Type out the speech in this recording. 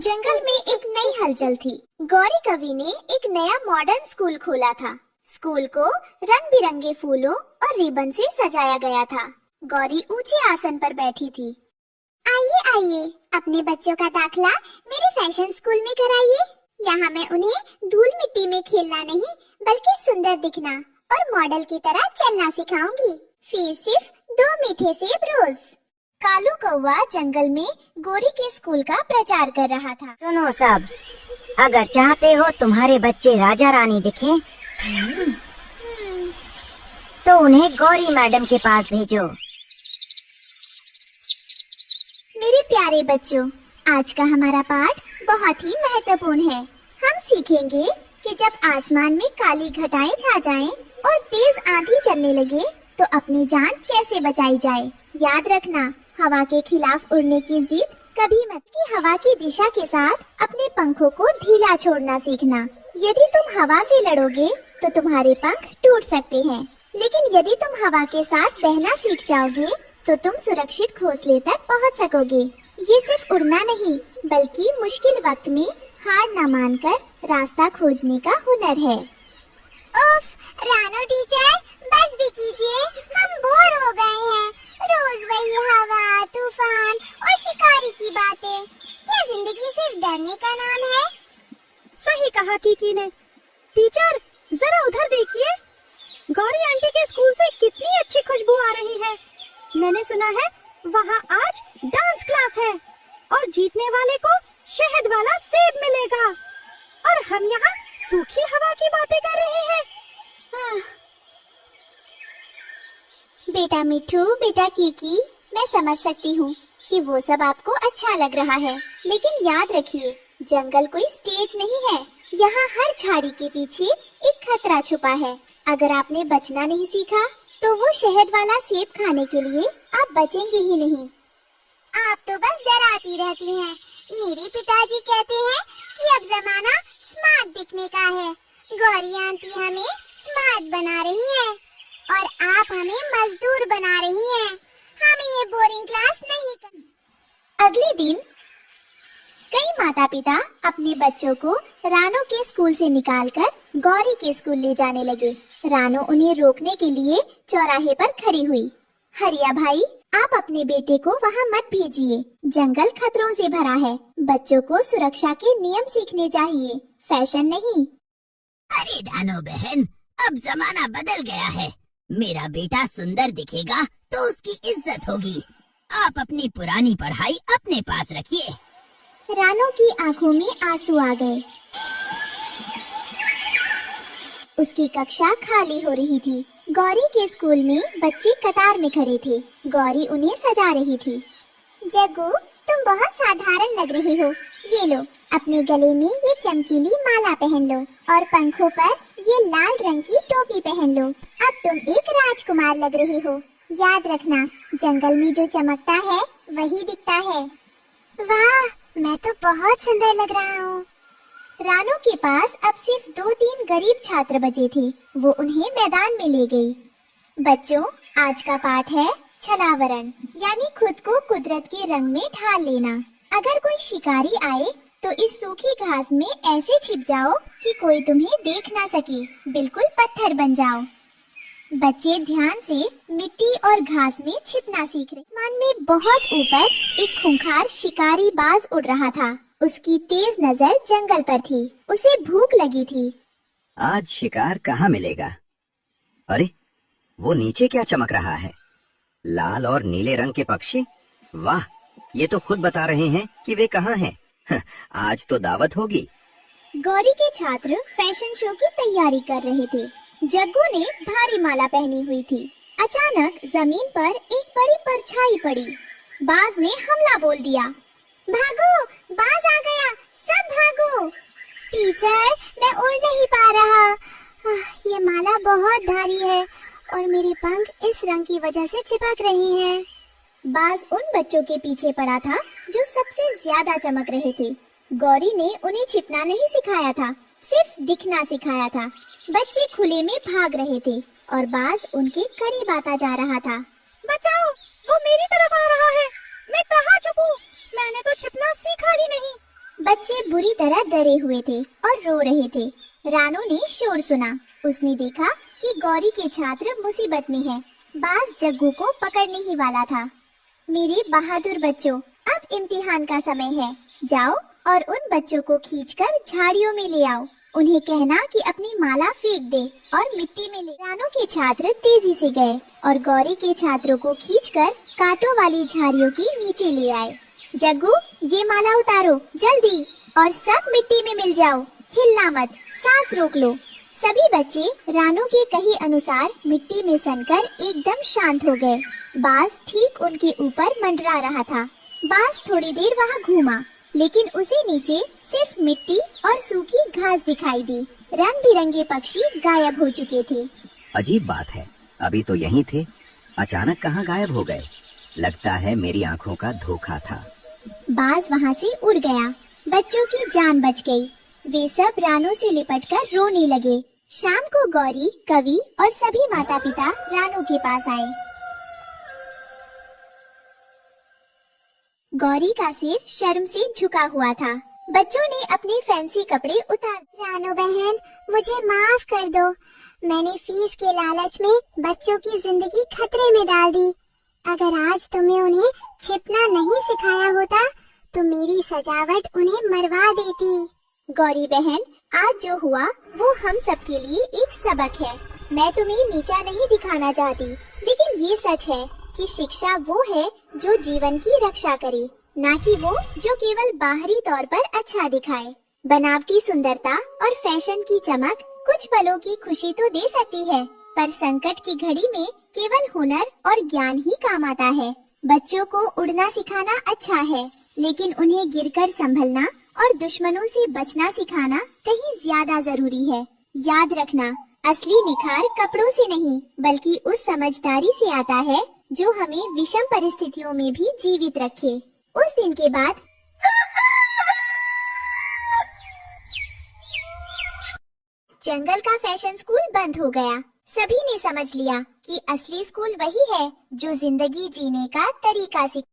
जंगल में एक नई हलचल थी। गौरी कवि ने एक नया मॉडर्न स्कूल खोला था। स्कूल को रंग बिरंगे फूलों और रिबन से सजाया गया था। गौरी ऊंचे आसन पर बैठी थी। आइए आइए, अपने बच्चों का दाखिला मेरे फैशन स्कूल में कराइए। यहाँ मैं उन्हें धूल मिट्टी में खेलना नहीं बल्कि सुंदर दिखना और मॉडल की तरह चलना सिखाऊंगी। फीस सिर्फ 2 मीठे सेब रोज। कालू कौवा जंगल में गौरी के स्कूल का प्रचार कर रहा था। सुनो सब, अगर चाहते हो तुम्हारे बच्चे राजा रानी दिखें, तो उन्हें गौरी मैडम के पास भेजो। मेरे प्यारे बच्चों, आज का हमारा पाठ बहुत ही महत्वपूर्ण है। हम सीखेंगे कि जब आसमान में काली घटाएं छा जाएं और तेज आंधी चलने लगे तो अपनी जान कैसे बचाई जाए। याद रखना, हवा के खिलाफ उड़ने की जिद कभी मत की। हवा की दिशा के साथ अपने पंखों को ढीला छोड़ना सीखना। यदि तुम हवा से लड़ोगे तो तुम्हारे पंख टूट सकते हैं, लेकिन यदि तुम हवा के साथ बहना सीख जाओगे तो तुम सुरक्षित घोंसले तक पहुंच सकोगे। ये सिर्फ उड़ना नहीं बल्कि मुश्किल वक्त में हार न मानकर रास्ता खोजने का हुनर है। उफ, रानो टीचर, बस भी कीजिए, हम बोर हो गए हैं। रोज वही हवा, तूफान और शिकारी की बातें। क्या जिंदगी सिर्फ डरने का नाम है? सही कहा कीकी ने। टीचर, जरा उधर देखिए, गौरी आंटी के स्कूल से कितनी अच्छी खुशबू आ रही है। मैंने सुना है वहाँ आज डांस क्लास है और जीतने वाले को शहद वाला सेब मिलेगा, और हम यहाँ सूखी हवा की बातें कर रहे हैं। बेटा मिठू, बेटा कीकी, मैं समझ सकती हूँ कि वो सब आपको अच्छा लग रहा है, लेकिन याद रखिए, जंगल कोई स्टेज नहीं है। यहाँ हर झाड़ी के पीछे एक खतरा छुपा है। अगर आपने बचना नहीं सीखा तो वो शहद वाला सेब खाने के लिए आप बचेंगे ही नहीं। आप तो बस डराती रहती हैं। मेरे पिताजी कहते हैं कि अब जमाना स्मार्ट दिखने का है। गौरी आंटी हमें स्मार्ट बना रही है और आप हमें मजदूर बना रही हैं। हमें ये बोरिंग क्लास नहीं करनी। अगले दिन कई माता पिता अपने बच्चों को रानो के स्कूल से निकालकर गौरी के स्कूल ले जाने लगे। रानो उन्हें रोकने के लिए चौराहे पर खड़ी हुई। हरिया भाई, आप अपने बेटे को वहाँ मत भेजिए। जंगल खतरों से भरा है। बच्चों को सुरक्षा के नियम सीखने चाहिए, फैशन नहीं। अरे रानो बहन, अब जमाना बदल गया है। मेरा बेटा सुंदर दिखेगा तो उसकी इज्जत होगी। आप अपनी पुरानी पढ़ाई अपने पास रखिए। रानो की आंखों में आंसू आ गए। उसकी कक्षा खाली हो रही थी। गौरी के स्कूल में बच्चे कतार में खड़े थे। गौरी उन्हें सजा रही थी। जग्गू, तुम बहुत साधारण लग रही हो। ये लो, अपने गले में ये चमकीली माला पहन लो और पंखों पर ये लाल रंग की टोपी पहन लो। अब तुम एक राजकुमार लग रही हो। याद रखना, जंगल में जो चमकता है वही दिखता है। वाह, मैं तो बहुत सुंदर लग रहा हूँ। रानो के पास अब सिर्फ 2-3 गरीब छात्र बचे थे। वो उन्हें मैदान में ले गई। बच्चों, आज का पाठ है छलावरण, यानी खुद को कुदरत के रंग में ढाल लेना। अगर कोई शिकारी आए तो इस सूखी घास में ऐसे छिप जाओ कि कोई तुम्हें देख ना सके। बिल्कुल पत्थर बन जाओ। बच्चे ध्यान से मिट्टी और घास में छिपना सीख रहे। आसमान में बहुत ऊपर एक खूंखार शिकारी बाज उड़ रहा था। उसकी तेज नजर जंगल पर थी। उसे भूख लगी थी। आज शिकार कहाँ मिलेगा? अरे, वो नीचे क्या चमक रहा है? लाल और नीले रंग के पक्षी। वाह, ये तो खुद बता रहे हैं कि वे कहाँ हैं। आज तो दावत होगी। गौरी के छात्र फैशन शो की तैयारी कर रहे थे। जग्गू ने भारी माला पहनी हुई थी। अचानक जमीन पर एक बड़ी परछाई पड़ी। बाज ने हमला बोल दिया। भागो, बाज आ गया, सब भागो। टीचर, मैं उड़ नहीं पा रहा। ये माला बहुत भारी है और मेरे पंख इस रंग की वजह से चिपक रहे हैं। बाज उन बच्चों के पीछे पड़ा था जो सबसे ज्यादा चमक रहे थे। गौरी ने उन्हें छिपना नहीं सिखाया था, सिर्फ दिखना सिखाया था। बच्चे खुले में भाग रहे थे और बाज उनके करीब आता जा रहा था। बचाओ, वो मेरी तरफ आ रहा है। मैं कहाँ छुपूं? मैंने तो छिपना सीखा ही नहीं। बच्चे बुरी तरह डरे हुए थे और रो रहे थे। रानू ने शोर सुना। उसने देखा कि गौरी के छात्र मुसीबत में हैं। बाज जग्गू को पकड़ने ही वाला था। मेरे बहादुर बच्चों, अब इम्तिहान का समय है। जाओ और उन बच्चों को खींचकर झाड़ियों में ले आओ। उन्हें कहना कि अपनी माला फेंक दे और मिट्टी में ले। रानू के छात्र तेजी से गए और गौरी के छात्रों को खींचकर कांटों वाली झाड़ियों के नीचे ले आए। जग्गू, ये माला उतारो जल्दी और सब मिट्टी में मिल जाओ। हिलना मत, सांस रोक लो। सभी बच्चे रानू के कहे अनुसार मिट्टी में सनकर एकदम शांत हो गए। बाज ठीक उनके ऊपर मंडरा रहा था। बाज थोड़ी देर वहाँ घूमा, लेकिन उसे नीचे सिर्फ मिट्टी और सूखी घास दिखाई दी। रंग बिरंगे पक्षी गायब हो चुके थे। अजीब बात है, अभी तो यहीं थे, अचानक कहाँ गायब हो गए। लगता है मेरी आँखों का धोखा था। बाज वहाँ से उड़ गया। बच्चों की जान बच गई। वे सब रानू से लिपटकर रोने लगे। शाम को गौरी, कवि और सभी माता पिता रानू के पास आए। गौरी का सिर शर्म से झुका हुआ था। बच्चों ने अपने फैंसी कपड़े उतार। रानू बहन, मुझे माफ कर दो। मैंने फीस के लालच में बच्चों की जिंदगी खतरे में डाल दी। अगर आज तुम्हें उन्हें छिपना नहीं सिखाया होता तो मेरी सजावट उन्हें मरवा देती। गौरी बहन, आज जो हुआ वो हम सब के लिए एक सबक है। मैं तुम्हें नीचा नहीं दिखाना चाहती, लेकिन ये सच है कि शिक्षा वो है जो जीवन की रक्षा करे, ना कि वो जो केवल बाहरी तौर पर अच्छा दिखाए। बनावटी सुंदरता और फैशन की चमक कुछ पलों की खुशी तो दे सकती है, पर संकट की घड़ी में केवल हुनर और ज्ञान ही काम आता है। बच्चों को उड़ना सिखाना अच्छा है, लेकिन उन्हें गिरकर संभलना और दुश्मनों से बचना सिखाना कहीं ज्यादा जरूरी है। याद रखना, असली निखार कपड़ों से नहीं, बल्कि उस समझदारी से आता है जो हमें विषम परिस्थितियों में भी जीवित रखे। उस दिन के बाद जंगल का फैशन स्कूल बंद हो गया। सभी ने समझ लिया कि असली स्कूल वही है जो जिंदगी जीने का तरीका सिखाता है।